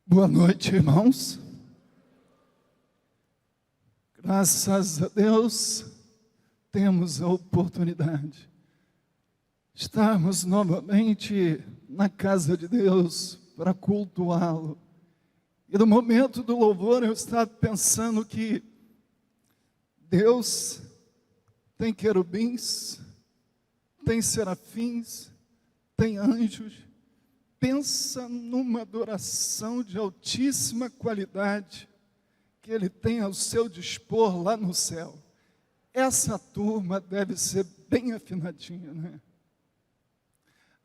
Boa noite, irmãos. Graças a Deus, temos a oportunidade de estarmos novamente na casa de Deus para cultuá-lo. E no momento do louvor eu estava pensando que Deus tem querubins, tem serafins, tem anjos. Pensa numa adoração de altíssima qualidade que Ele tem ao seu dispor lá no céu. Essa turma deve ser bem afinadinha, né?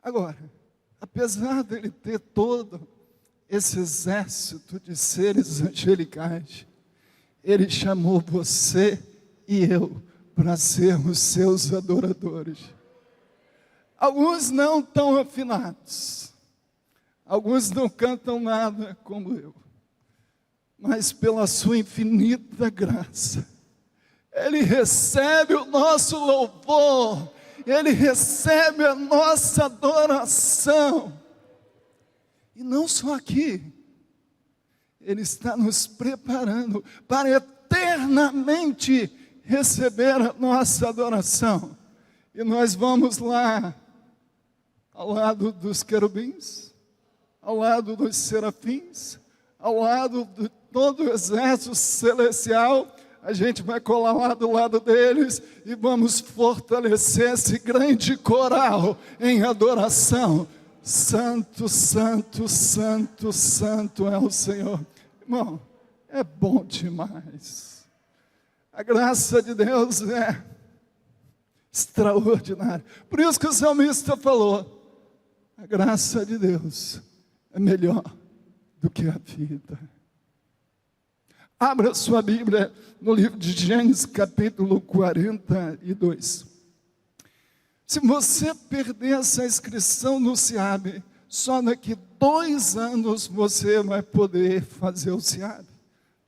Agora, apesar dele ter todo esse exército de seres angelicais, Ele chamou você e eu para sermos seus adoradores. Alguns não tão afinados, alguns não cantam nada como eu, mas pela sua infinita graça, Ele recebe o nosso louvor, Ele recebe a nossa adoração. E não só aqui, Ele está nos preparando para eternamente receber a nossa adoração. E nós vamos lá, ao lado dos querubins, ao lado dos serafins, ao lado de todo o exército celestial, a gente vai colar lá do lado deles e vamos fortalecer esse grande coral em adoração. Santo, santo, santo, santo é o Senhor. Irmão, é bom demais. A graça de Deus é extraordinária. Por isso que o salmista falou, a graça de Deus é melhor do que a vida. Abra sua Bíblia no livro de Gênesis, capítulo 42. Se você perder essa inscrição no SEAB, só daqui 2 anos você vai poder fazer o SEAB.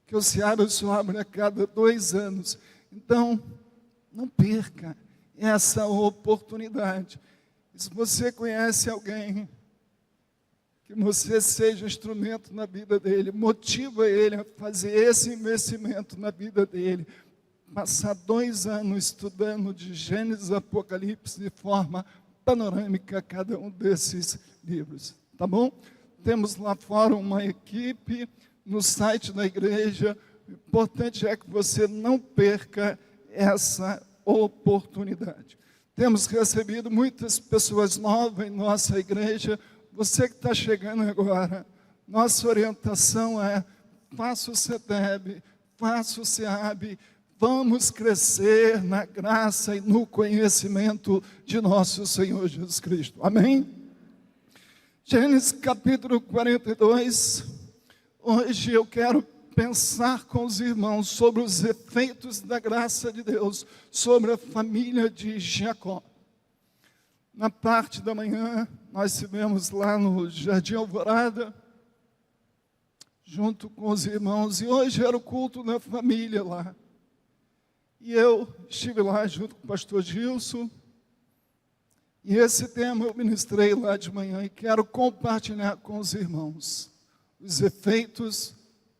Porque o SEAB só abre a cada 2 anos. Então, não perca essa oportunidade. E se você conhece alguém, que você seja instrumento na vida dele, motiva ele a fazer esse investimento na vida dele, passar 2 anos estudando de Gênesis a Apocalipse de forma panorâmica cada um desses livros, tá bom? Temos lá fora uma equipe no site da igreja. O importante é que você não perca essa oportunidade. Temos recebido muitas pessoas novas em nossa igreja. Você que está chegando agora, nossa orientação é: faça o CETEB, faça o SEAB, vamos crescer na graça e no conhecimento de nosso Senhor Jesus Cristo. Amém? Gênesis capítulo 42, hoje eu quero pensar com os irmãos sobre os efeitos da graça de Deus sobre a família de Jacó. Na parte da manhã, nós estivemos lá no Jardim Alvorada, junto com os irmãos, e hoje era o culto da família lá. E eu estive lá junto com o pastor Gilson, e esse tema eu ministrei lá de manhã, e quero compartilhar com os irmãos os efeitos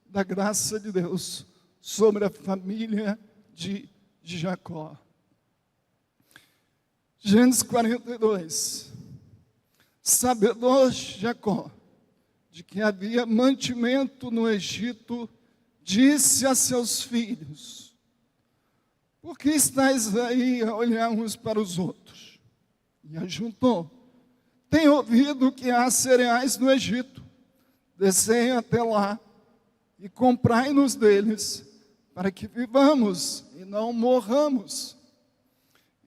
da graça de Deus sobre a família de Jacó. Gênesis 42. Sabedor Jacó, de que havia mantimento no Egito, disse a seus filhos: por que estáis aí a olhar uns para os outros? E ajuntou: tenho ouvido que há cereais no Egito, descei até lá e comprai-nos deles, para que vivamos e não morramos.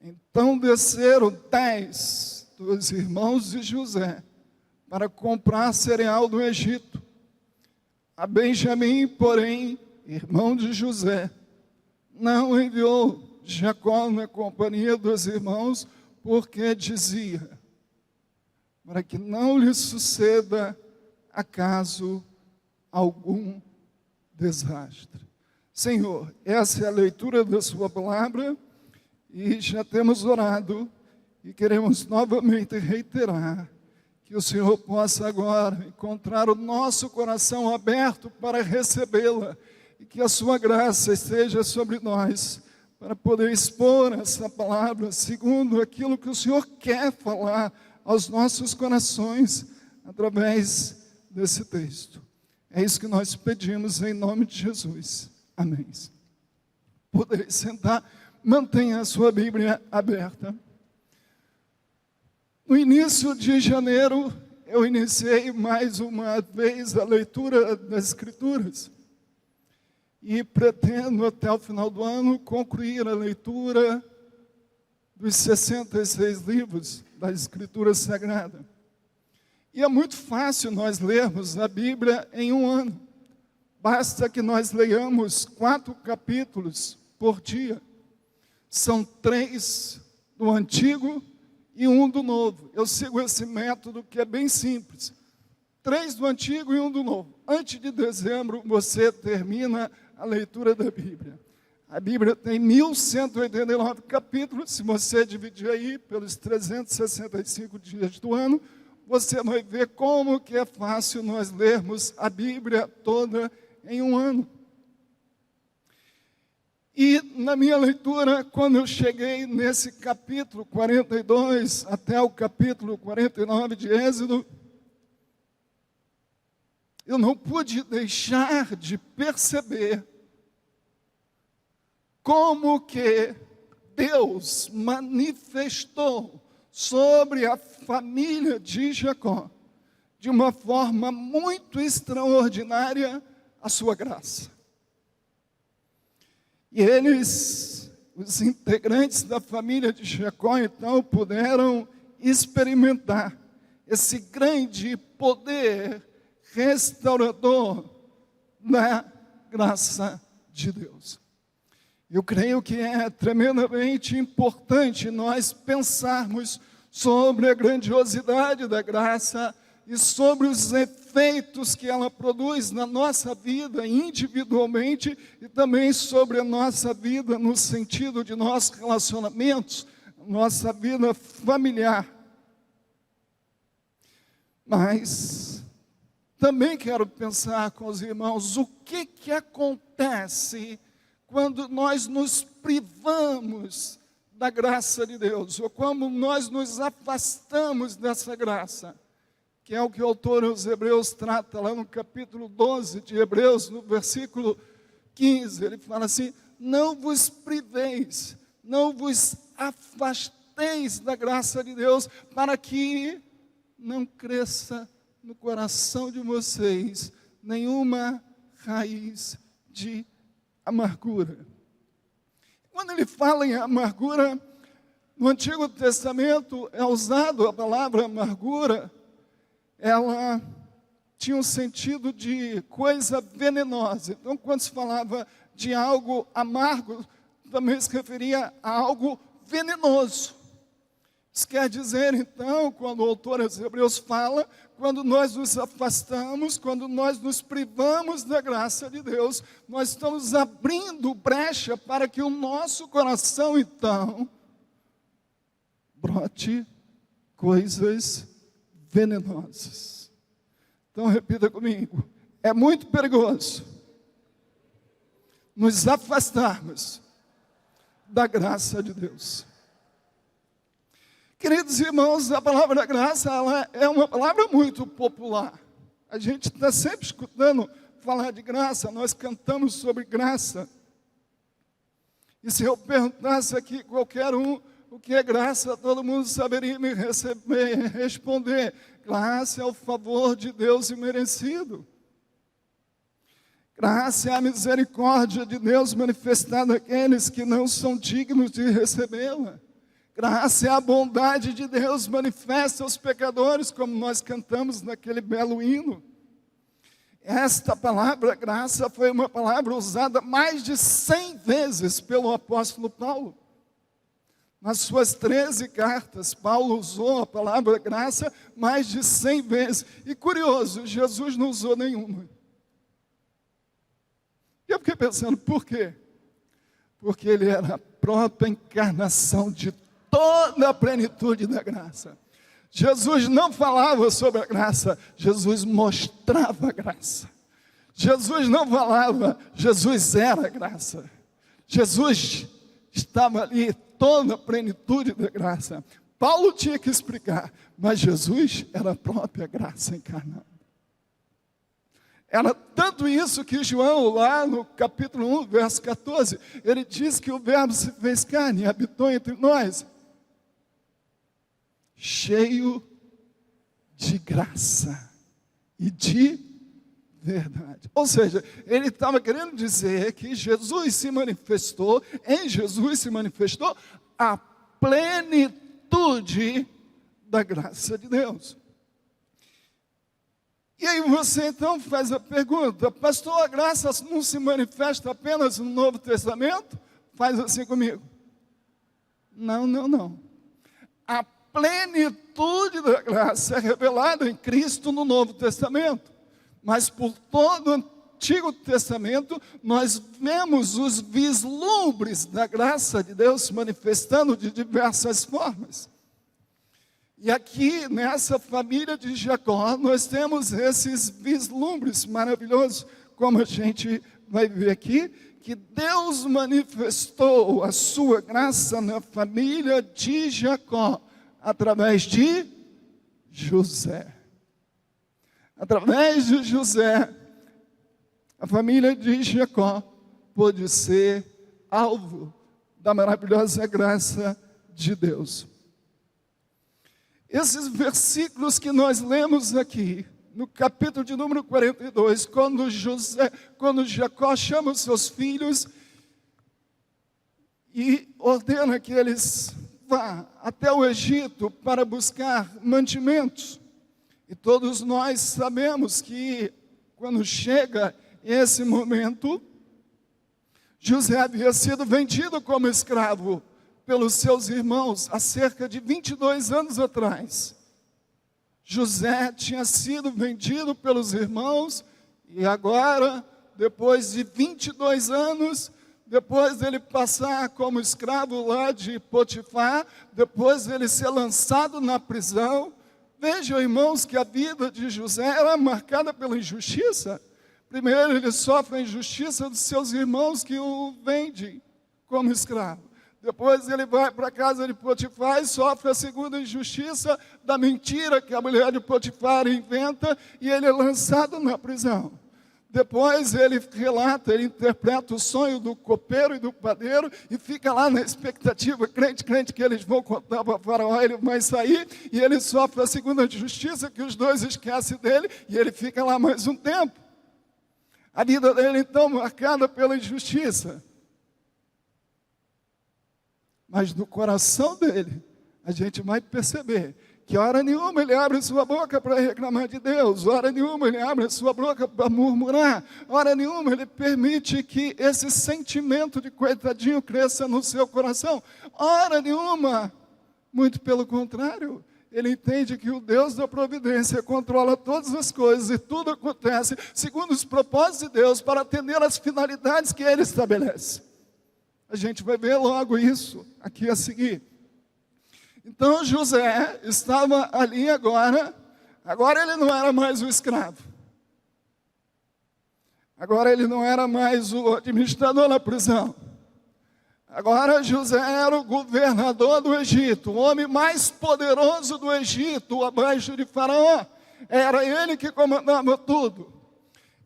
Então desceram 10 dos irmãos de José para comprar cereal do Egito. A Benjamim, porém, irmão de José, não enviou Jacó na companhia dos irmãos, porque dizia: para que não lhe suceda acaso algum desastre. Senhor, essa é a leitura da sua palavra, e já temos orado, e queremos novamente reiterar que o Senhor possa agora encontrar o nosso coração aberto para recebê-la e que a sua graça esteja sobre nós para poder expor essa palavra segundo aquilo que o Senhor quer falar aos nossos corações através desse texto. É isso que nós pedimos em nome de Jesus. Amém. Podeis sentar, mantenha a sua Bíblia aberta. No início de janeiro, eu iniciei mais uma vez a leitura das Escrituras. E pretendo, até o final do ano, concluir a leitura dos 66 livros da Escritura Sagrada. E é muito fácil nós lermos a Bíblia em um ano. Basta que nós leiamos 4 capítulos por dia. São 3 do Antigo e 1 do Novo. Eu sigo esse método que é bem simples. 3 do Antigo e 1 do Novo. Antes de dezembro, você termina a leitura da Bíblia. A Bíblia tem 1189 capítulos. Se você dividir aí pelos 365 dias do ano, você vai ver como que é fácil nós lermos a Bíblia toda em um ano. E na minha leitura, quando eu cheguei nesse capítulo 42 até o capítulo 49 de Êxodo, eu não pude deixar de perceber como que Deus manifestou sobre a família de Jacó, de uma forma muito extraordinária, a sua graça. E eles, os integrantes da família de Jacó, então, puderam experimentar esse grande poder restaurador da graça de Deus. Eu creio que é tremendamente importante nós pensarmos sobre a grandiosidade da graça e sobre os efeitos que ela produz na nossa vida individualmente e também sobre a nossa vida no sentido de nossos relacionamentos, nossa vida familiar. Mas também quero pensar com os irmãos o que acontece quando nós nos privamos da graça de Deus, ou quando nós nos afastamos dessa graça, que é o que o autor aos Hebreus trata lá no capítulo 12 de Hebreus, no versículo 15, ele fala assim: não vos priveis, não vos afasteis da graça de Deus, para que não cresça no coração de vocês nenhuma raiz de amargura. Quando ele fala em amargura, no Antigo Testamento é usado a palavra amargura, ela tinha um sentido de coisa venenosa. Então, quando se falava de algo amargo, também se referia a algo venenoso. Isso quer dizer, então, quando o autor aos Hebreus fala, quando nós nos afastamos, quando nós nos privamos da graça de Deus, nós estamos abrindo brecha para que o nosso coração, então, brote coisas venenosas. Então, repita comigo: é muito perigoso nos afastarmos da graça de Deus. Queridos irmãos, a palavra graça, ela é uma palavra muito popular. A gente está sempre escutando falar de graça, nós cantamos sobre graça. E se eu perguntasse aqui qualquer um o que é graça, todo mundo saberia me responder: graça é o favor de Deus imerecido. Graça é a misericórdia de Deus manifestada àqueles que não são dignos de recebê-la. Graça é a bondade de Deus manifesta aos pecadores, como nós cantamos naquele belo hino. Esta palavra graça foi uma palavra usada mais de 100 vezes pelo apóstolo Paulo. Nas suas 13 cartas, Paulo usou a palavra graça mais de 100 vezes. E curioso, Jesus não usou nenhuma. E eu fiquei pensando, por quê? Porque ele era a própria encarnação de toda a plenitude da graça. Jesus não falava sobre a graça, Jesus mostrava a graça. Jesus não falava, Jesus era a graça. Jesus estava ali, toda a plenitude da graça. Paulo tinha que explicar, mas Jesus era a própria graça encarnada. Era tanto isso que João, lá no capítulo 1, verso 14, ele diz que o verbo se fez carne e habitou entre nós, cheio de graça e de verdade. Ou seja, ele estava querendo dizer que Jesus se manifestou, em Jesus se manifestou a plenitude da graça de Deus. E aí você então faz a pergunta, pastor, a graça não se manifesta apenas no Novo Testamento? Faz assim comigo. Não. A plenitude da graça é revelada em Cristo no Novo Testamento. Mas por todo o Antigo Testamento, nós vemos os vislumbres da graça de Deus se manifestando de diversas formas. E aqui, nessa família de Jacó, nós temos esses vislumbres maravilhosos, como a gente vai ver aqui, que Deus manifestou a sua graça na família de Jacó, através de José. Através de José, a família de Jacó pôde ser alvo da maravilhosa graça de Deus. Esses versículos que nós lemos aqui, no capítulo de número 42, quando Jacó chama os seus filhos e ordena que eles vá até o Egito para buscar mantimentos. E todos nós sabemos que quando chega esse momento, José havia sido vendido como escravo pelos seus irmãos há cerca de 22 anos atrás. José tinha sido vendido pelos irmãos e agora, depois de 22 anos, depois dele passar como escravo lá de Potifar, depois dele ser lançado na prisão, vejam, irmãos, que a vida de José era marcada pela injustiça. Primeiro, ele sofre a injustiça dos seus irmãos que o vendem como escravo. Depois ele vai para a casa de Potifar e sofre a segunda injustiça da mentira que a mulher de Potifar inventa e ele é lançado na prisão. Depois ele relata, ele interpreta o sonho do copeiro e do padeiro e fica lá na expectativa, crente, que eles vão contar para Faraó, ele vai sair e ele sofre a segunda injustiça que os dois esquecem dele e ele fica lá mais um tempo. A vida dele então marcada pela injustiça. Mas no coração dele, a gente vai perceber que hora nenhuma ele abre sua boca para reclamar de Deus, hora nenhuma ele abre sua boca para murmurar, hora nenhuma ele permite que esse sentimento de coitadinho cresça no seu coração, hora nenhuma, muito pelo contrário, ele entende que o Deus da providência controla todas as coisas e tudo acontece segundo os propósitos de Deus para atender às finalidades que ele estabelece. A gente vai ver logo isso aqui a seguir. Então José estava ali agora ele não era mais o escravo. Agora ele não era mais o administrador da prisão. Agora José era o governador do Egito, o homem mais poderoso do Egito, abaixo de Faraó. Era ele que comandava tudo.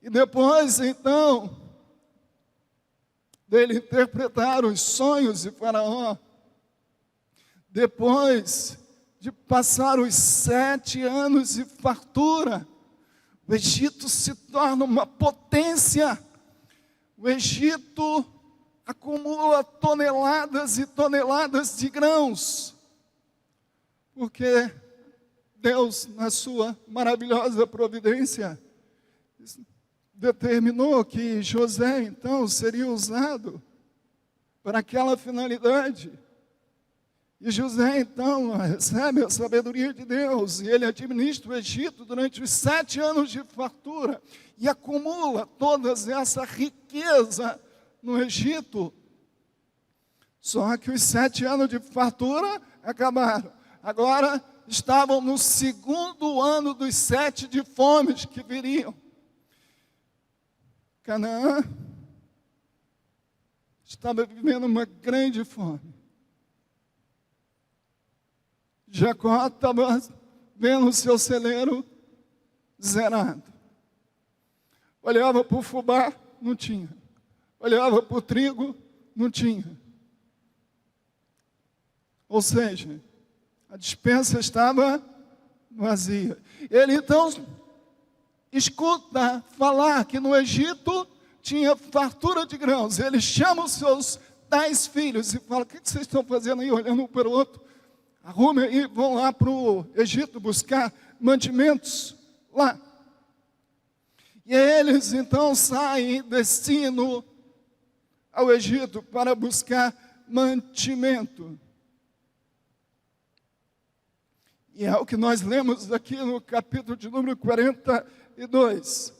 E depois, então, dele interpretar os sonhos de Faraó, depois de passar os 7 anos de fartura, o Egito se torna uma potência. O Egito acumula toneladas e toneladas de grãos, porque Deus, na sua maravilhosa providência, determinou que José, então, seria usado para aquela finalidade. E José, então, recebe a sabedoria de Deus, e ele administra o Egito durante os 7 anos de fartura, e acumula toda essa riqueza no Egito. Só que os 7 anos de fartura acabaram. Agora estavam no segundo ano dos 7 de fomes que viriam. Canaã estava vivendo uma grande fome. Jacó estava vendo o seu celeiro zerado. Olhava para o fubá, não tinha. Olhava para o trigo, não tinha. Ou seja, a despensa estava vazia. Ele então escuta falar que no Egito tinha fartura de grãos. Ele chama os seus 10 filhos e fala: o que vocês estão fazendo aí, olhando um para o outro? Arrumem aí, vão lá para o Egito buscar mantimentos lá. E eles então saem, destinam ao Egito para buscar mantimento. E é o que nós lemos aqui no capítulo de número 42.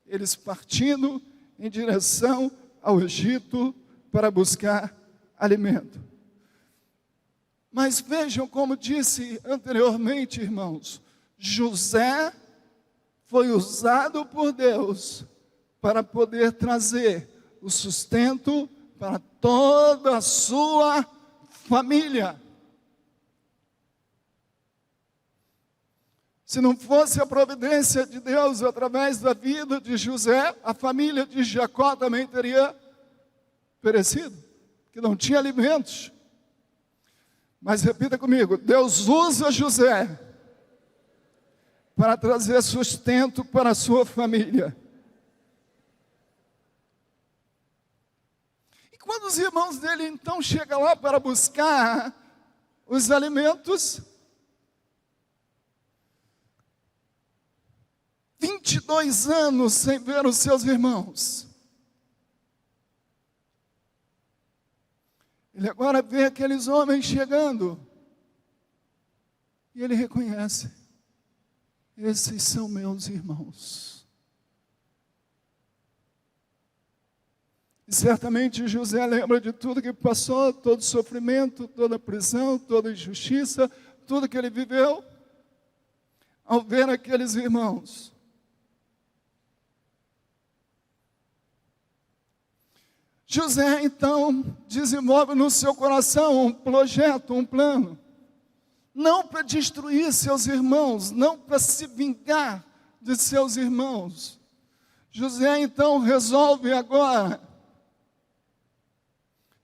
Eles partindo em direção ao Egito para buscar alimento. Mas vejam, como disse anteriormente, irmãos, José foi usado por Deus para poder trazer o sustento para toda a sua família. Se não fosse a providência de Deus através da vida de José, a família de Jacó também teria perecido, porque não tinha alimentos. Mas repita comigo: Deus usa José para trazer sustento para a sua família. E quando os irmãos dele então chegam lá para buscar os alimentos, 22 anos sem ver os seus irmãos. Ele agora vê aqueles homens chegando. E ele reconhece: esses são meus irmãos. E certamente José lembra de tudo que passou, todo sofrimento, toda prisão, toda injustiça, tudo que ele viveu, ao ver aqueles irmãos. José, então, desenvolve no seu coração um projeto, um plano, não para destruir seus irmãos, não para se vingar de seus irmãos. José, então, resolve agora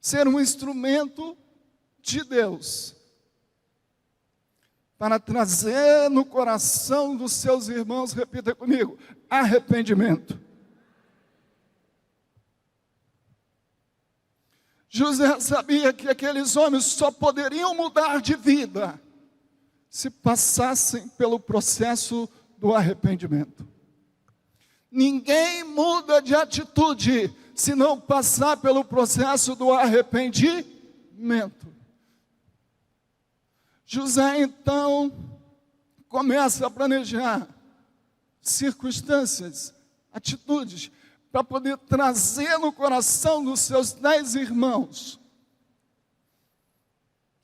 ser um instrumento de Deus para trazer no coração dos seus irmãos, repita comigo, arrependimento. José sabia que aqueles homens só poderiam mudar de vida se passassem pelo processo do arrependimento. Ninguém muda de atitude se não passar pelo processo do arrependimento. José então começa a planejar circunstâncias, atitudes, para poder trazer no coração dos seus 10 irmãos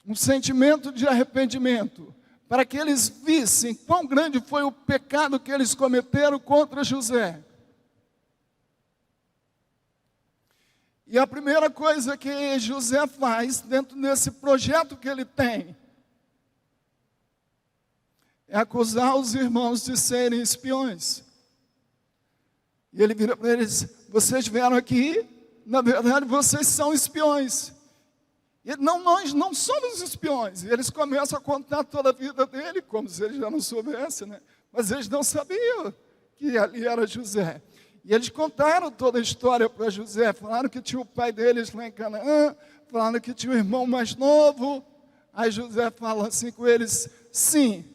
um sentimento de arrependimento, para que eles vissem quão grande foi o pecado que eles cometeram contra José. E a primeira coisa que José faz dentro desse projeto que ele tem é acusar os irmãos de serem espiões. E ele vira para eles: vocês vieram aqui, na verdade vocês são espiões. E ele: não, nós não somos espiões. E eles começam a contar toda a vida dele, como se eles já não soubessem, né? Mas eles não sabiam que ali era José. E eles contaram toda a história para José, falaram que tinha o pai deles lá em Canaã, falaram que tinha o irmão mais novo. Aí José fala assim com eles: sim,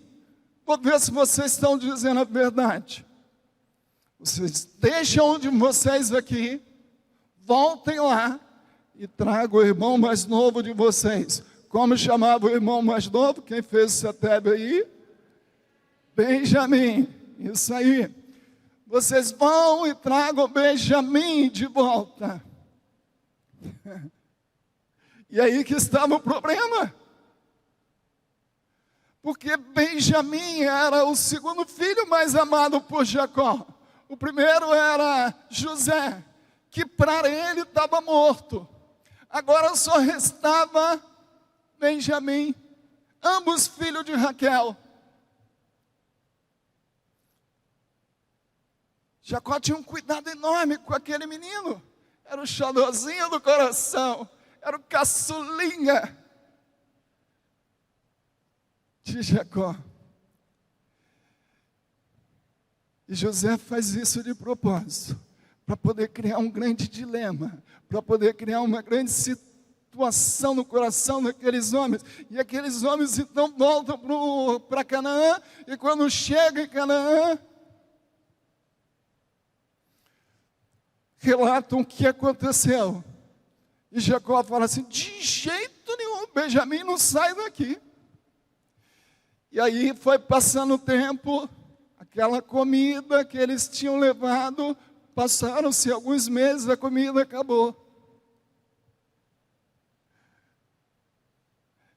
vou ver se vocês estão dizendo a verdade. Vocês deixam um de vocês aqui, voltem lá e tragam o irmão mais novo de vocês. Como chamava o irmão mais novo? Quem fez o setebe aí? Benjamim. Isso aí. Vocês vão e tragam Benjamim de volta. E aí que estava o problema. porque Benjamim era o segundo filho mais amado por Jacó. O primeiro era José, que para ele estava morto. Agora só restava Benjamim, ambos filhos de Raquel. Jacó tinha um cuidado enorme com aquele menino. Era o xodózinho do coração, era o caçulinha de Jacó. E José faz isso de propósito, para poder criar um grande dilema, para poder criar uma grande situação no coração daqueles homens. E aqueles homens então voltam para Canaã, e quando chegam em Canaã, relatam o que aconteceu. E Jacó fala assim: de jeito nenhum, Benjamim não sai daqui. E aí foi passando o tempo, aquela comida que eles tinham levado, passaram-se alguns meses, a comida acabou.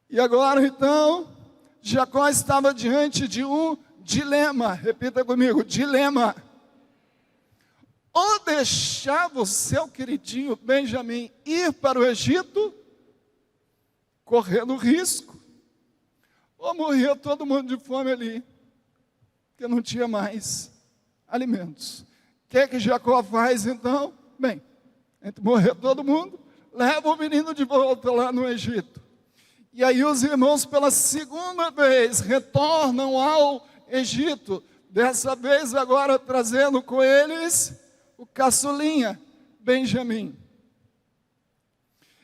E agora então, Jacó estava diante de um dilema. Repita comigo: dilema. Ou deixava o seu queridinho Benjamim ir para o Egito, correndo risco, ou morria todo mundo de fome ali, porque não tinha mais alimentos. O que Jacó faz então? Bem, entre morrer todo mundo, leva o menino de volta lá no Egito. E aí os irmãos pela segunda vez retornam ao Egito, dessa vez agora trazendo com eles o caçulinha, Benjamim.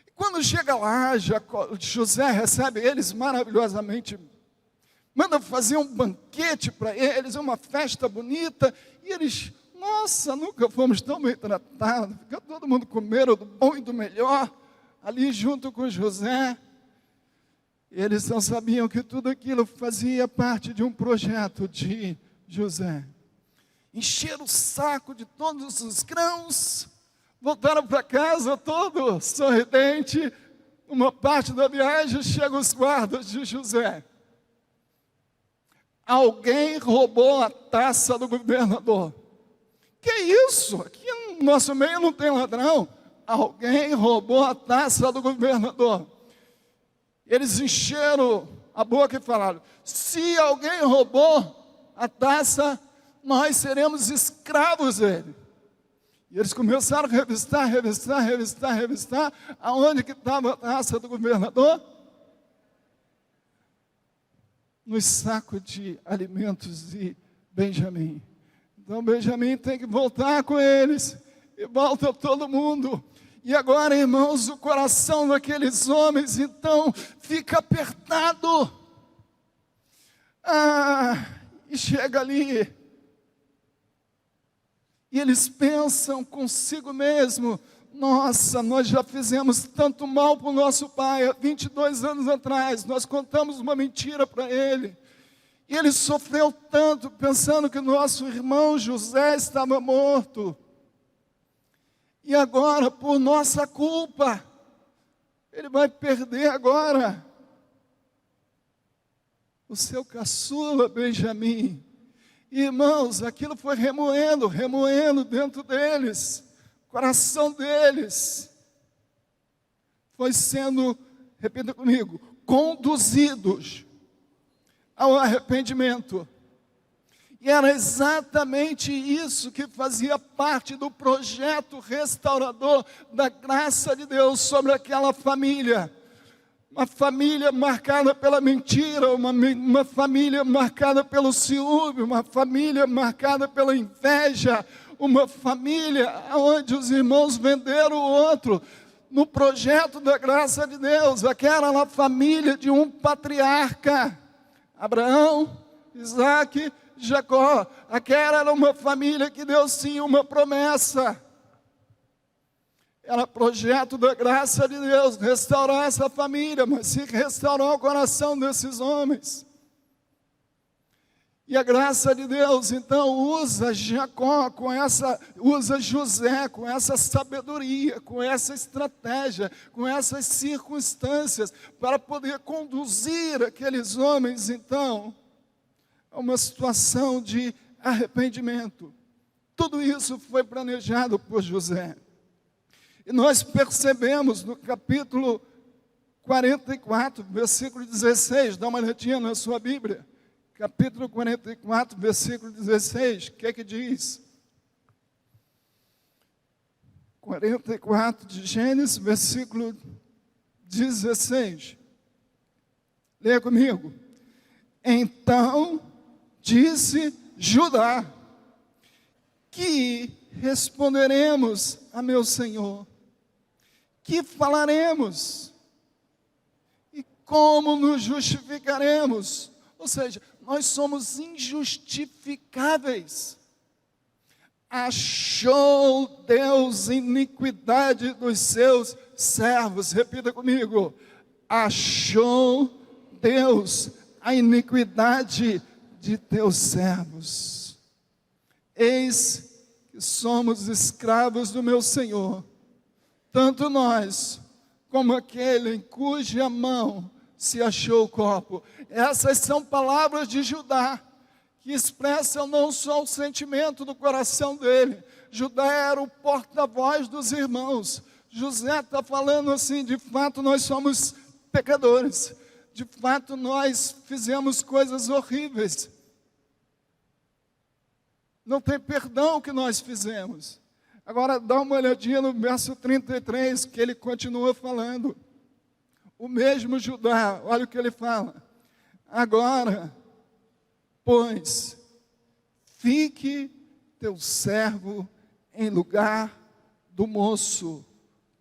E quando chega lá, José recebe eles maravilhosamente, manda fazer um banquete para eles, uma festa bonita, e eles, nossa, nunca fomos tão bem tratados, fica todo mundo comendo do bom e do melhor, ali junto com José. E eles não sabiam que tudo aquilo fazia parte de um projeto de José. Encheram o saco de todos os grãos, voltaram para casa todo sorridente. Uma parte da viagem chegam os guardas de José. Alguém roubou a taça do governador. Que isso? Aqui no nosso meio não tem ladrão. Alguém roubou a taça do governador. Eles encheram a boca e falaram: se alguém roubou a taça, nós seremos escravos dele. E eles começaram a revistar. Aonde que estava a taça do governador? Nos sacos de alimentos de Benjamim. Então Benjamim tem que voltar com eles. E volta todo mundo. E agora, irmãos, o coração daqueles homens então fica apertado. E chega ali. E eles pensam consigo mesmo: nossa, nós já fizemos tanto mal para o nosso pai. Há 22 anos atrás, nós contamos uma mentira para ele. E ele sofreu tanto, pensando que nosso irmão José estava morto. E agora, por nossa culpa, ele vai perder agora o seu caçula Benjamim. Irmãos, aquilo foi remoendo dentro deles, o coração deles foi sendo, repita comigo, conduzidos ao arrependimento. E era exatamente isso que fazia parte do projeto restaurador da graça de Deus sobre aquela família. Uma família marcada pela mentira, uma família marcada pelo ciúme, uma família marcada pela inveja, uma família onde os irmãos venderam o outro. No projeto da graça de Deus, aquela era a família de um patriarca, Abraão, Isaac, Jacó. Aquela era uma família que Deus tinha uma promessa. Era projeto da graça de Deus, restaurar essa família, mas se restaurar o coração desses homens. E a graça de Deus, então, usa José com essa sabedoria, com essa estratégia, com essas circunstâncias, para poder conduzir aqueles homens, então, a uma situação de arrependimento. Tudo isso foi planejado por José. E nós percebemos no capítulo 44, versículo 16, dá uma olhadinha na sua Bíblia. Capítulo 44, versículo 16, o que é que diz? 44 de Gênesis, versículo 16. Leia comigo. Então disse Judá: que responderemos a meu senhor? Que falaremos? E como nos justificaremos? Ou seja, nós somos injustificáveis. Achou Deus iniquidade dos seus servos. Repita comigo. Achou Deus a iniquidade de teus servos. Eis que somos escravos do meu Senhor, tanto nós como aquele em cuja mão se achou o copo. Essas são palavras de Judá, que expressam não só o sentimento do coração dele. Judá era o porta-voz dos irmãos. José está falando assim: de fato nós somos pecadores, de fato nós fizemos coisas horríveis, não tem perdão que nós fizemos. Agora dá uma olhadinha no verso 33, que ele continua falando. O mesmo Judá, olha o que ele fala: agora, pois, fique teu servo em lugar do moço,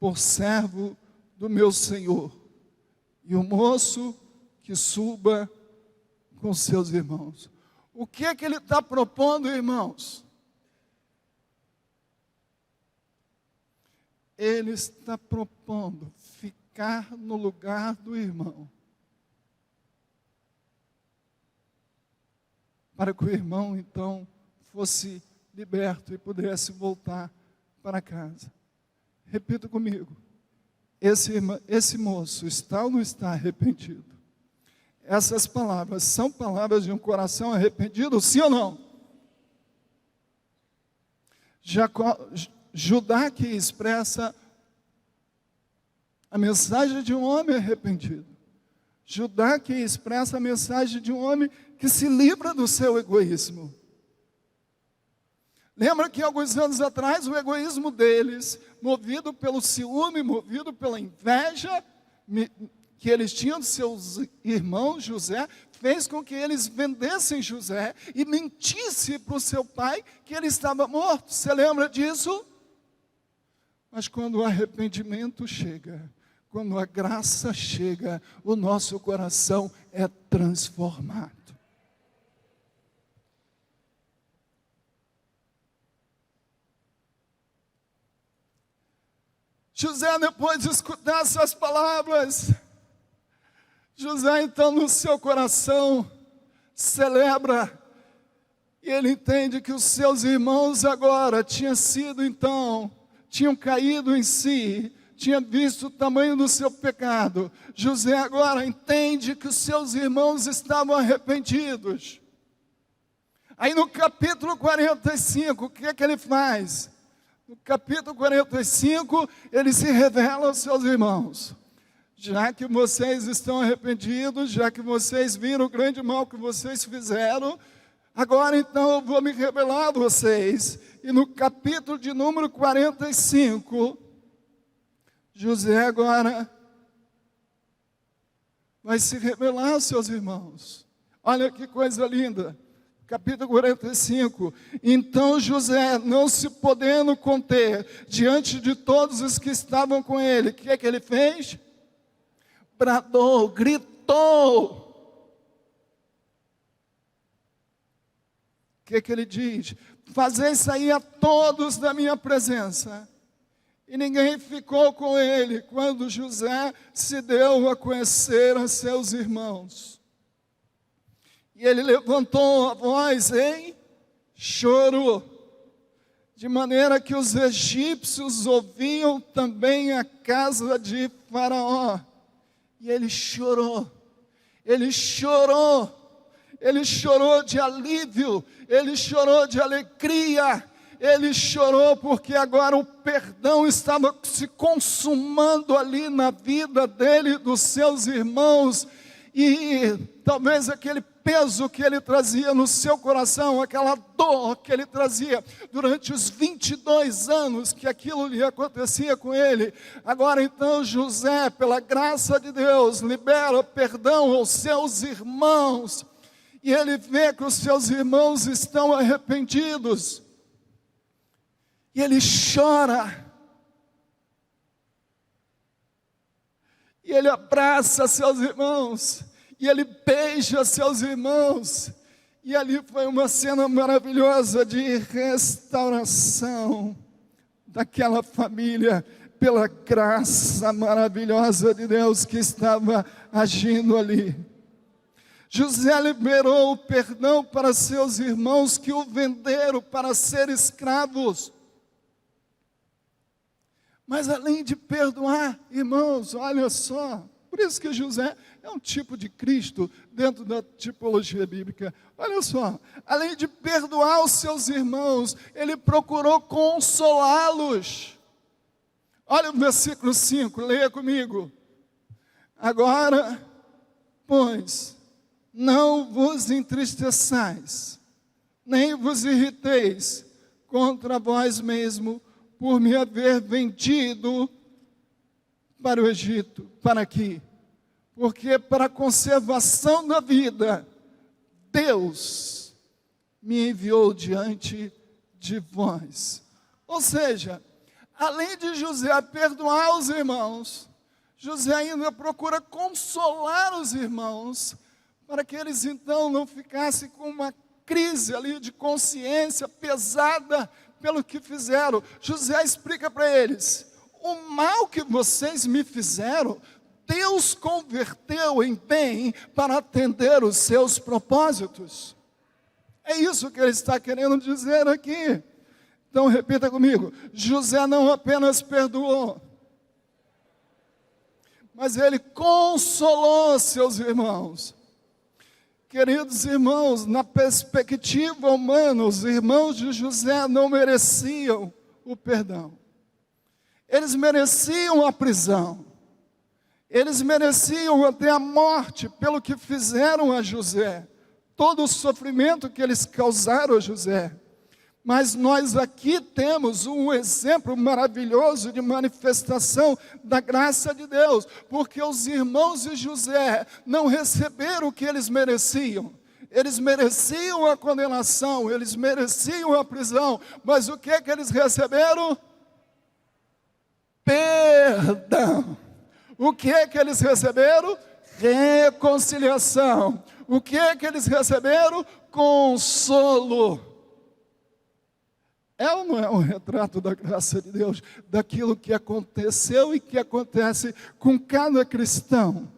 por servo do meu Senhor, e o moço que suba com seus irmãos. O que é que ele está propondo, irmãos? Ele está propondo ficar no lugar do irmão, para que o irmão, então, fosse liberto e pudesse voltar para casa. Repita comigo. Esse moço está ou não está arrependido? Essas palavras são palavras de um coração arrependido, sim ou não? Judá que expressa a mensagem de um homem arrependido. Judá que expressa a mensagem de um homem que se livra do seu egoísmo. Lembra que alguns anos atrás o egoísmo deles, movido pelo ciúme, movido pela inveja que eles tinham de seus irmãos José, fez com que eles vendessem José e mentissem para o seu pai que ele estava morto. Você lembra disso? Mas quando o arrependimento chega, quando a graça chega, o nosso coração é transformado. José, depois de escutar essas palavras, José então no seu coração celebra, e ele entende que os seus irmãos agora tinham caído em si, tinha visto o tamanho do seu pecado. José agora entende que os seus irmãos estavam arrependidos. Aí no capítulo 45, o que é que ele faz? No capítulo 45, ele se revela aos seus irmãos. Já que vocês estão arrependidos, já que vocês viram o grande mal que vocês fizeram, agora então eu vou me revelar a vocês. E no capítulo de número 45, José agora vai se revelar aos seus irmãos. Olha que coisa linda. Capítulo 45. Então José, não se podendo conter diante de todos os que estavam com ele, o que é que ele fez? Bradou, gritou. O que é que ele diz? Fazei sair a todos da minha presença. E ninguém ficou com ele quando José se deu a conhecer a seus irmãos. E ele levantou a voz em choro, de maneira que os egípcios ouviam também a casa de Faraó. E ele chorou, ele chorou, ele chorou de alívio, ele chorou de alegria, ele chorou porque agora o perdão estava se consumando ali na vida dele e dos seus irmãos. E talvez aquele peso que ele trazia no seu coração, aquela dor que ele trazia durante os 22 anos que aquilo lhe acontecia com ele. Agora então José, pela graça de Deus, libera perdão aos seus irmãos. E ele vê que os seus irmãos estão arrependidos. E ele chora. E ele abraça seus irmãos. E ele beija seus irmãos. E ali foi uma cena maravilhosa de restauração daquela família, pela graça maravilhosa de Deus que estava agindo ali. José liberou o perdão para seus irmãos que o venderam para ser escravos. Mas além de perdoar, irmãos, olha só, por isso que José é um tipo de Cristo dentro da tipologia bíblica. Olha só, além de perdoar os seus irmãos, ele procurou consolá-los. Olha o versículo 5, leia comigo. Agora, pois, não vos entristeçais, nem vos irriteis contra vós mesmo, por me haver vendido para o Egito, para aqui. Porque para a conservação da vida, Deus me enviou diante de vós. Ou seja, além de José perdoar os irmãos, José ainda procura consolar os irmãos, para que eles então não ficassem com uma crise ali de consciência pesada pelo que fizeram. José explica para eles: o mal que vocês me fizeram, Deus converteu em bem para atender os seus propósitos. É isso que ele está querendo dizer aqui. Então repita comigo: José não apenas perdoou, mas ele consolou seus irmãos. Queridos irmãos, na perspectiva humana, os irmãos de José não mereciam o perdão. Eles mereciam a prisão. Eles mereciam até a morte pelo que fizeram a José. Todo o sofrimento que eles causaram a José. Mas nós aqui temos um exemplo maravilhoso de manifestação da graça de Deus, porque os irmãos de José não receberam o que eles mereciam. Eles mereciam a condenação, eles mereciam a prisão, mas o que é que eles receberam? Perdão. O que é que eles receberam? Reconciliação. O que é que eles receberam? Consolo. É ou não é um retrato da graça de Deus, daquilo que aconteceu e que acontece com cada cristão?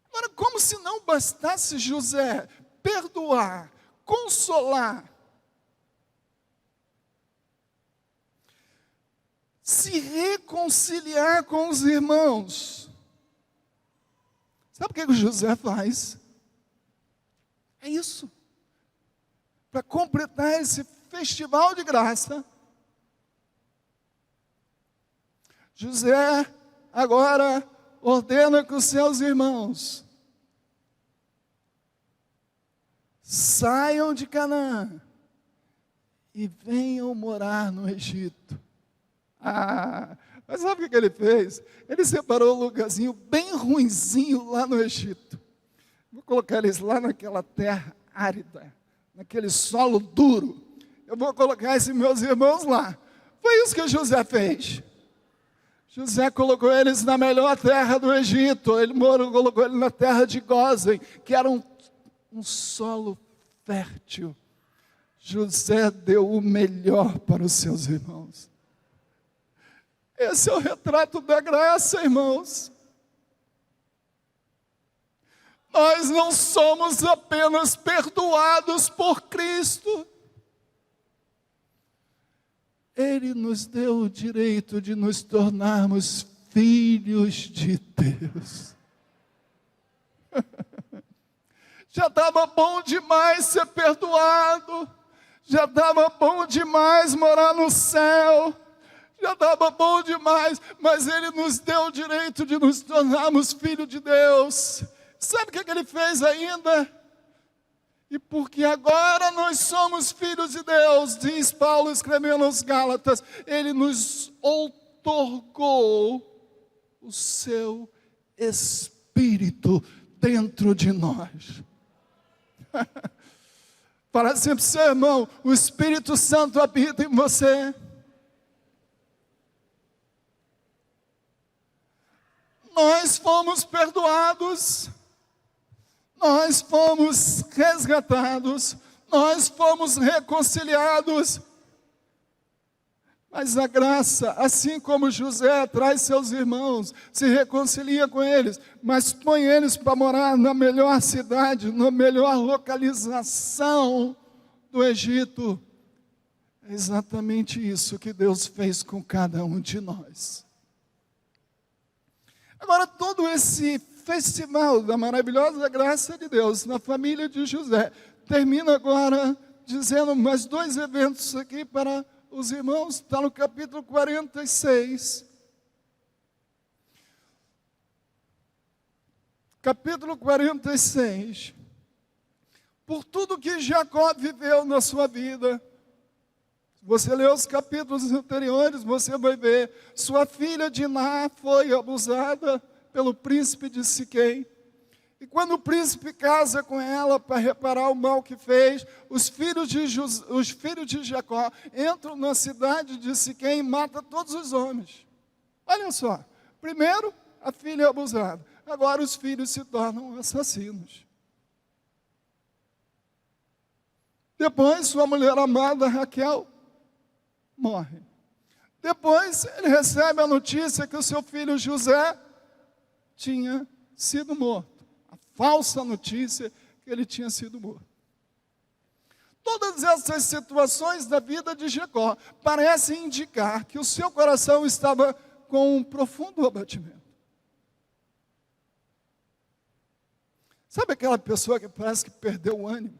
Agora, como se não bastasse José perdoar, consolar, se reconciliar com os irmãos, sabe o que o José faz? É isso. Para completar esse festival de graça, José agora ordena que os seus irmãos saiam de Canaã e venham morar no Egito. Mas sabe o que ele fez? Ele separou um lugarzinho bem ruinzinho lá no Egito. Vou colocar eles lá naquela terra árida, naquele solo duro. Eu vou colocar esses meus irmãos lá. Foi isso que José fez. José colocou eles na melhor terra do Egito. Ele colocou eles na terra de Gósen, que era um solo fértil. José deu o melhor para os seus irmãos. Esse é o retrato da graça, irmãos. Nós não somos apenas perdoados por Cristo. Ele nos deu o direito de nos tornarmos filhos de Deus. Já estava bom demais ser perdoado. Já estava bom demais morar no céu. Já estava bom demais, mas Ele nos deu o direito de nos tornarmos filhos de Deus. Sabe o que Ele fez ainda? E porque agora nós somos filhos de Deus, diz Paulo escrevendo aos Gálatas, Ele nos outorgou o seu Espírito dentro de nós. Para sempre, seu irmão, o Espírito Santo habita em você. Nós fomos perdoados, nós fomos resgatados, nós fomos reconciliados. Mas a graça, assim como José traz seus irmãos, se reconcilia com eles, mas põe eles para morar na melhor cidade, na melhor localização do Egito. É exatamente isso que Deus fez com cada um de nós. Agora, todo esse festival da maravilhosa graça de Deus na família de José termina agora dizendo mais dois eventos aqui para os irmãos. Está no capítulo 46. Capítulo 46. Por tudo que Jacó viveu na sua vida. Você lê os capítulos anteriores, você vai ver, sua filha Diná foi abusada pelo príncipe de Siquém. E quando o príncipe casa com ela para reparar o mal que fez, os filhos de Jacó entram na cidade de Siquém e matam todos os homens. Olha só, primeiro a filha é abusada, agora os filhos se tornam assassinos. Depois sua mulher amada Raquel morre. Depois ele recebe a notícia que o seu filho José tinha sido morto. A falsa notícia que ele tinha sido morto. Todas essas situações da vida de Jacó parecem indicar que o seu coração estava com um profundo abatimento. Sabe aquela pessoa que parece que perdeu o ânimo?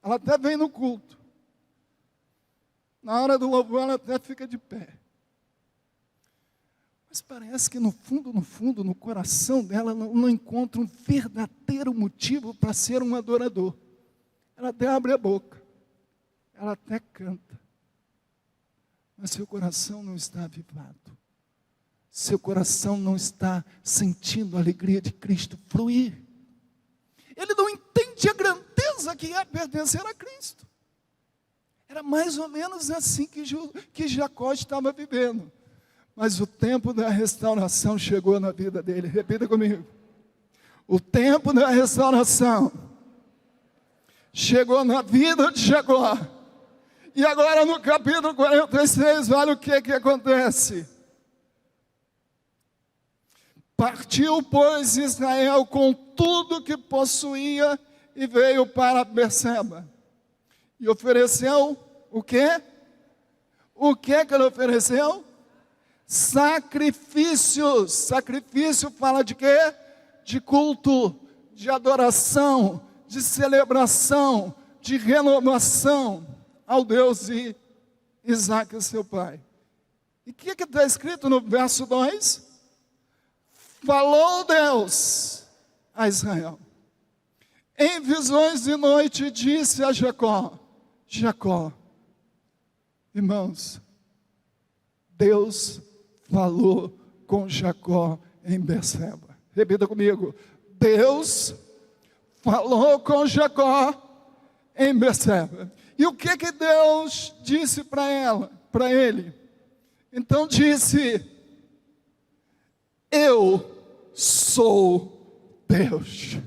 Ela até vem no culto. Na hora do louvor ela até fica de pé. Mas parece que no fundo, no coração dela, ela não encontra um verdadeiro motivo para ser um adorador. Ela até abre a boca. Ela até canta. Mas seu coração não está avivado. Seu coração não está sentindo a alegria de Cristo fluir. Ele não entende a grandeza que é pertencer a Cristo. Era mais ou menos assim que Jacó estava vivendo. Mas o tempo da restauração chegou na vida dele. Repita comigo. O tempo da restauração chegou na vida de Jacó. E agora no capítulo 46, olha o que acontece. Partiu, pois, Israel com tudo que possuía e veio para Berseba. E ofereceu o quê? O que ele ofereceu? Sacrifícios. Sacrifício fala de quê? De culto, de adoração, de celebração, de renovação ao Deus de Isaac, seu pai. E o que está escrito no verso 2? Falou Deus a Israel. Em visões de noite disse a Jacó, Jacó, irmãos, Deus falou com Jacó em Berseba. Repita comigo. Deus falou com Jacó em Berseba. E o que Deus disse para ele? Então disse, eu sou Deus.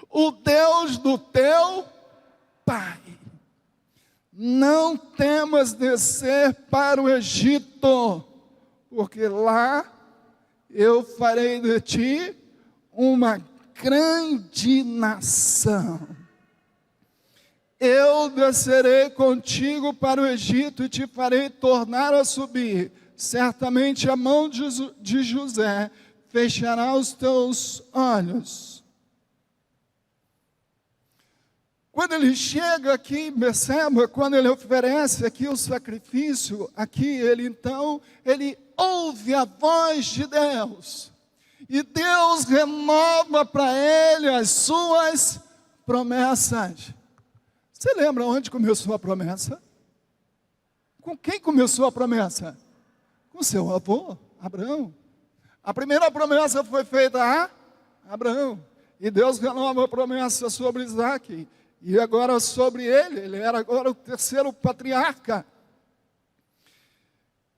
O Deus do teu pai. Não temas descer para o Egito, porque lá eu farei de ti uma grande nação. Eu descerei contigo para o Egito e te farei tornar a subir. Certamente a mão de José fechará os teus olhos. Quando ele chega aqui, perceba, quando ele oferece aqui o sacrifício, aqui ele ouve a voz de Deus. E Deus renova para ele as suas promessas. Você lembra onde começou a promessa? Com quem começou a promessa? Com seu avô, Abraão. A primeira promessa foi feita a Abraão. E Deus renova a promessa sobre Isaac. E agora sobre ele era agora o terceiro patriarca.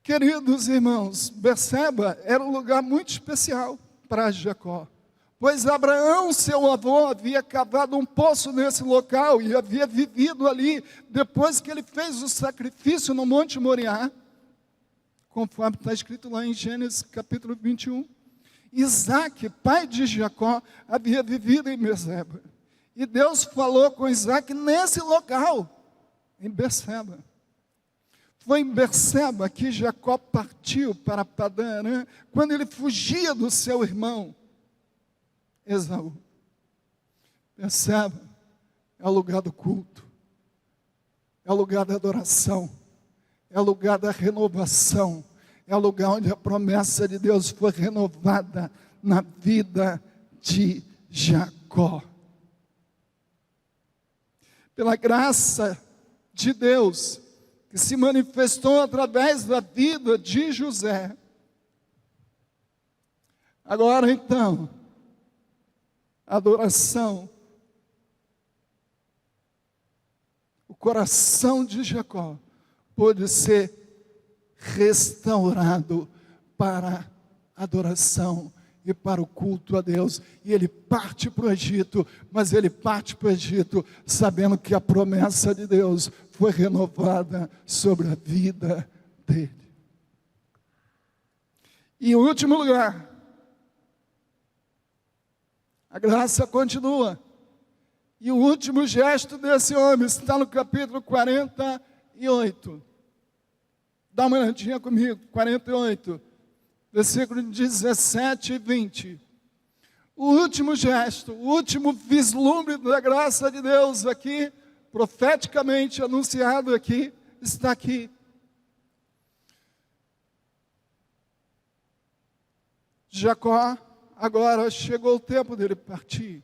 Queridos irmãos, perceba, era um lugar muito especial para Jacó. Pois Abraão, seu avô, havia cavado um poço nesse local e havia vivido ali, depois que ele fez o sacrifício no Monte Moriá, conforme está escrito lá em Gênesis capítulo 21. Isaac, pai de Jacó, havia vivido em Berseba. E Deus falou com Isaac nesse local, em Berseba. Foi em Berseba que Jacó partiu para Padã Arã, quando ele fugia do seu irmão Esaú. Berseba é o lugar do culto, é o lugar da adoração, é o lugar da renovação, é o lugar onde a promessa de Deus foi renovada na vida de Jacó. Pela graça de Deus, que se manifestou através da vida de José. Agora então, a adoração, o coração de Jacó pôde ser restaurado para a adoração e para o culto a Deus. E ele parte para o Egito, mas ele parte para o Egito sabendo que a promessa de Deus foi renovada sobre a vida dele. E em último lugar, a graça continua. E o último gesto desse homem está no capítulo 48. Dá uma olhadinha comigo, 48. Versículo 17 e 20. O último gesto, o último vislumbre da graça de Deus aqui, profeticamente anunciado aqui, está aqui. Jacó, agora chegou o tempo dele partir.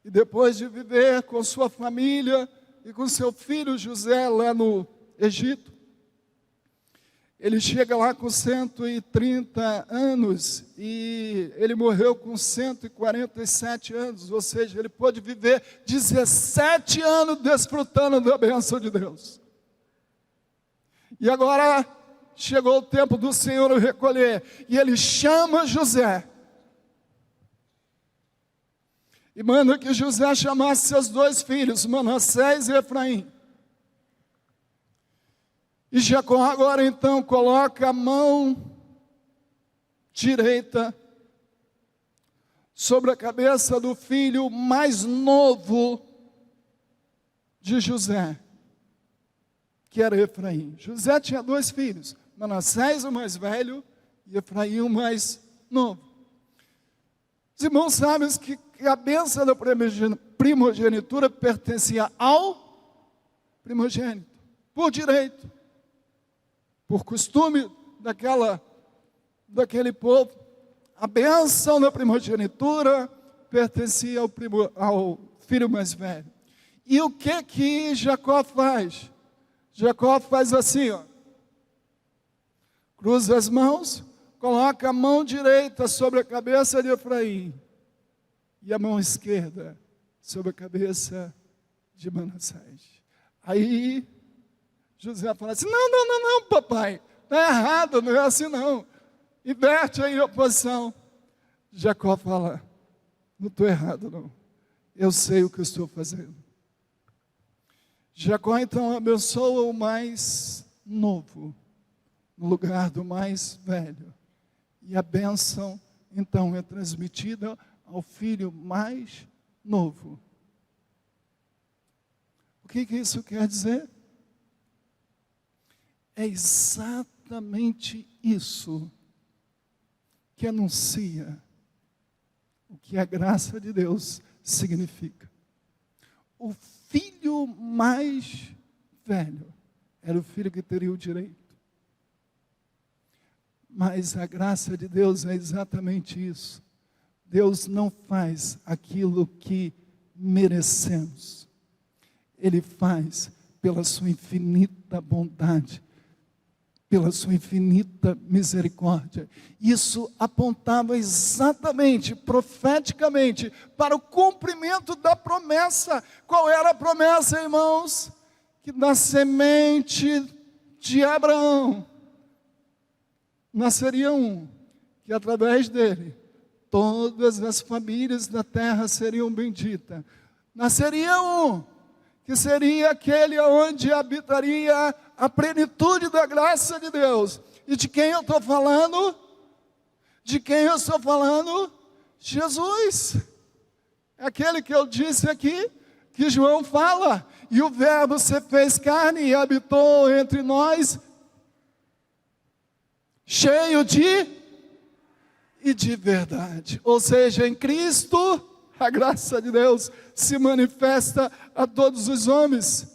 E depois de viver com sua família e com seu filho José lá no Egito, ele chega lá com 130 anos e ele morreu com 147 anos, ou seja, ele pôde viver 17 anos desfrutando da bênção de Deus. E agora chegou o tempo do Senhor o recolher, e ele chama José. E manda que José chamasse seus dois filhos, Manassés e Efraim. E Jacó agora então coloca a mão direita sobre a cabeça do filho mais novo de José, que era Efraim. José tinha dois filhos, Manassés o mais velho e Efraim o mais novo. Os irmãos sabem que a bênção da primogenitura pertencia ao primogênito, por direito. Por costume daquele povo, a bênção da primogenitura pertencia ao filho mais velho. E o que Jacó faz? Jacó faz assim, ó. Cruza as mãos, coloca a mão direita sobre a cabeça de Efraim e a mão esquerda sobre a cabeça de Manassés. Aí José fala assim, não, papai, está errado, não é assim não. Inverte aí a posição. Jacó fala, não estou errado não, eu sei o que eu estou fazendo. Jacó então abençoa o mais novo, no lugar do mais velho. E a bênção então é transmitida ao filho mais novo. O que isso quer dizer? É exatamente isso que anuncia o que a graça de Deus significa. O filho mais velho era o filho que teria o direito. Mas a graça de Deus é exatamente isso. Deus não faz aquilo que merecemos. Ele faz pela sua infinita bondade, pela sua infinita misericórdia. Isso apontava exatamente, profeticamente, para o cumprimento da promessa. Qual era a promessa, irmãos? Que da semente de Abraão nasceria um, que através dele todas as famílias da terra seriam benditas. Nasceria um, que seria aquele onde habitaria a plenitude da graça de Deus. E de quem eu estou falando? De quem eu estou falando? Jesus. É aquele que eu disse aqui, que João fala, e o verbo se fez carne e habitou entre nós, cheio de verdade. Ou seja, em Cristo, a graça de Deus se manifesta a todos os homens.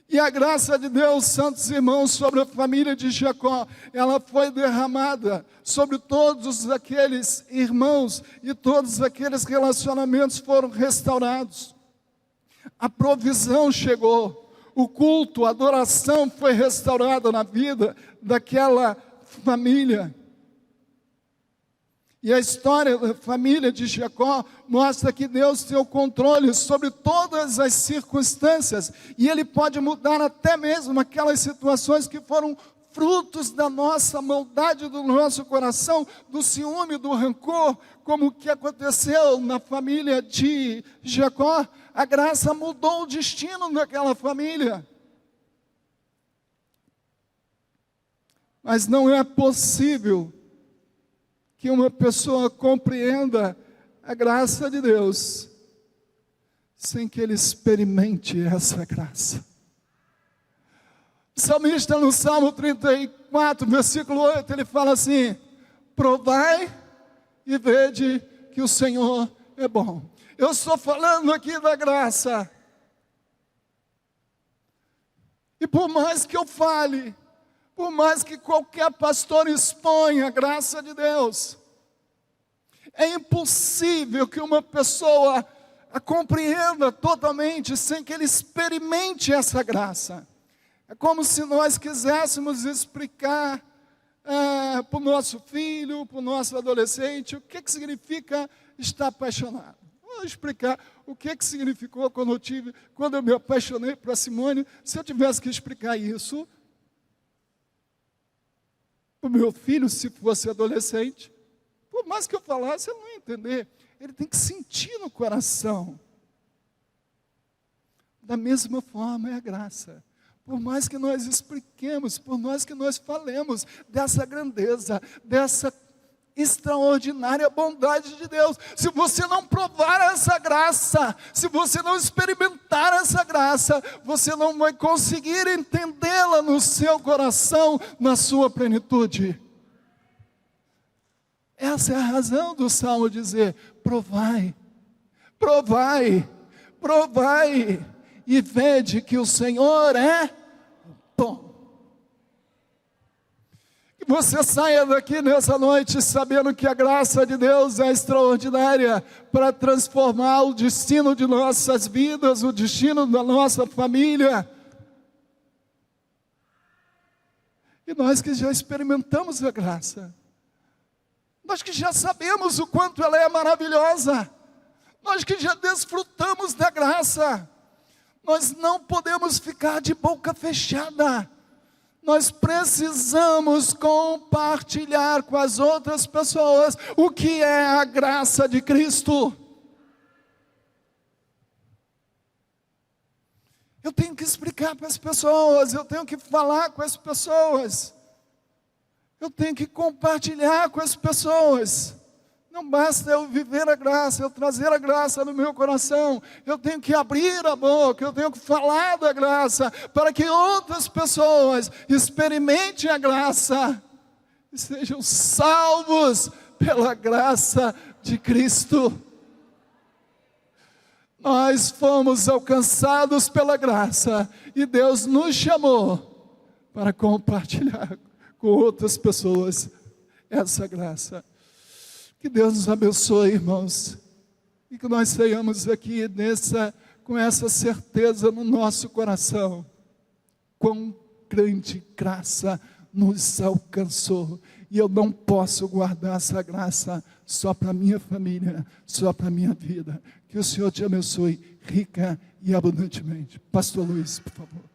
E a graça de Deus, santos irmãos, sobre a família de Jacó, ela foi derramada sobre todos aqueles irmãos, e todos aqueles relacionamentos foram restaurados. A provisão chegou, o culto, a adoração foi restaurada na vida daquela família. E a história da família de Jacó mostra que Deus tem o controle sobre todas as circunstâncias, e Ele pode mudar até mesmo aquelas situações que foram frutos da nossa maldade, do nosso coração, do ciúme, do rancor, como o que aconteceu na família de Jacó. A graça mudou o destino daquela família. Mas não é possível que uma pessoa compreenda a graça de Deus sem que ele experimente essa graça. O salmista no Salmo 34, versículo 8, ele fala assim: provai e vede que o Senhor é bom. Eu estou falando aqui da graça. E por mais que eu fale, por mais que qualquer pastor exponha a graça de Deus, é impossível que uma pessoa a compreenda totalmente sem que ele experimente essa graça. É como se nós quiséssemos explicar para o nosso filho, para o nosso adolescente, o que significa estar apaixonado. Vou explicar o que significou quando eu me apaixonei por Simone. Se eu tivesse que explicar isso o meu filho, se fosse adolescente, por mais que eu falasse, ele não ia entender. Ele tem que sentir no coração. Da mesma forma é a graça. Por mais que nós expliquemos, por mais que nós falemos dessa grandeza, dessa extraordinária bondade de Deus, se você não provar essa graça, se você não experimentar essa graça, você não vai conseguir entendê-la no seu coração, na sua plenitude. Essa é a razão do Salmo dizer: provai, provai, provai, e vede que o Senhor é bom. Que você saia daqui nessa noite sabendo que a graça de Deus é extraordinária para transformar o destino de nossas vidas, o destino da nossa família. E nós que já experimentamos a graça, nós que já sabemos o quanto ela é maravilhosa, nós que já desfrutamos da graça, nós não podemos ficar de boca fechada. Nós precisamos compartilhar com as outras pessoas o que é a graça de Cristo. Eu tenho que explicar para as pessoas, eu tenho que falar com as pessoas, eu tenho que compartilhar com as pessoas. Não basta eu viver a graça, eu trazer a graça no meu coração. Eu tenho que abrir a boca, eu tenho que falar da graça, para que outras pessoas experimentem a graça e sejam salvos pela graça de Cristo. Nós fomos alcançados pela graça e Deus nos chamou para compartilhar com outras pessoas essa graça. Que Deus nos abençoe, irmãos, e que nós tenhamos aqui com essa certeza no nosso coração, quão grande graça nos alcançou, e eu não posso guardar essa graça só para minha família, só para minha vida. Que o Senhor te abençoe rica e abundantemente. Pastor Luiz, por favor.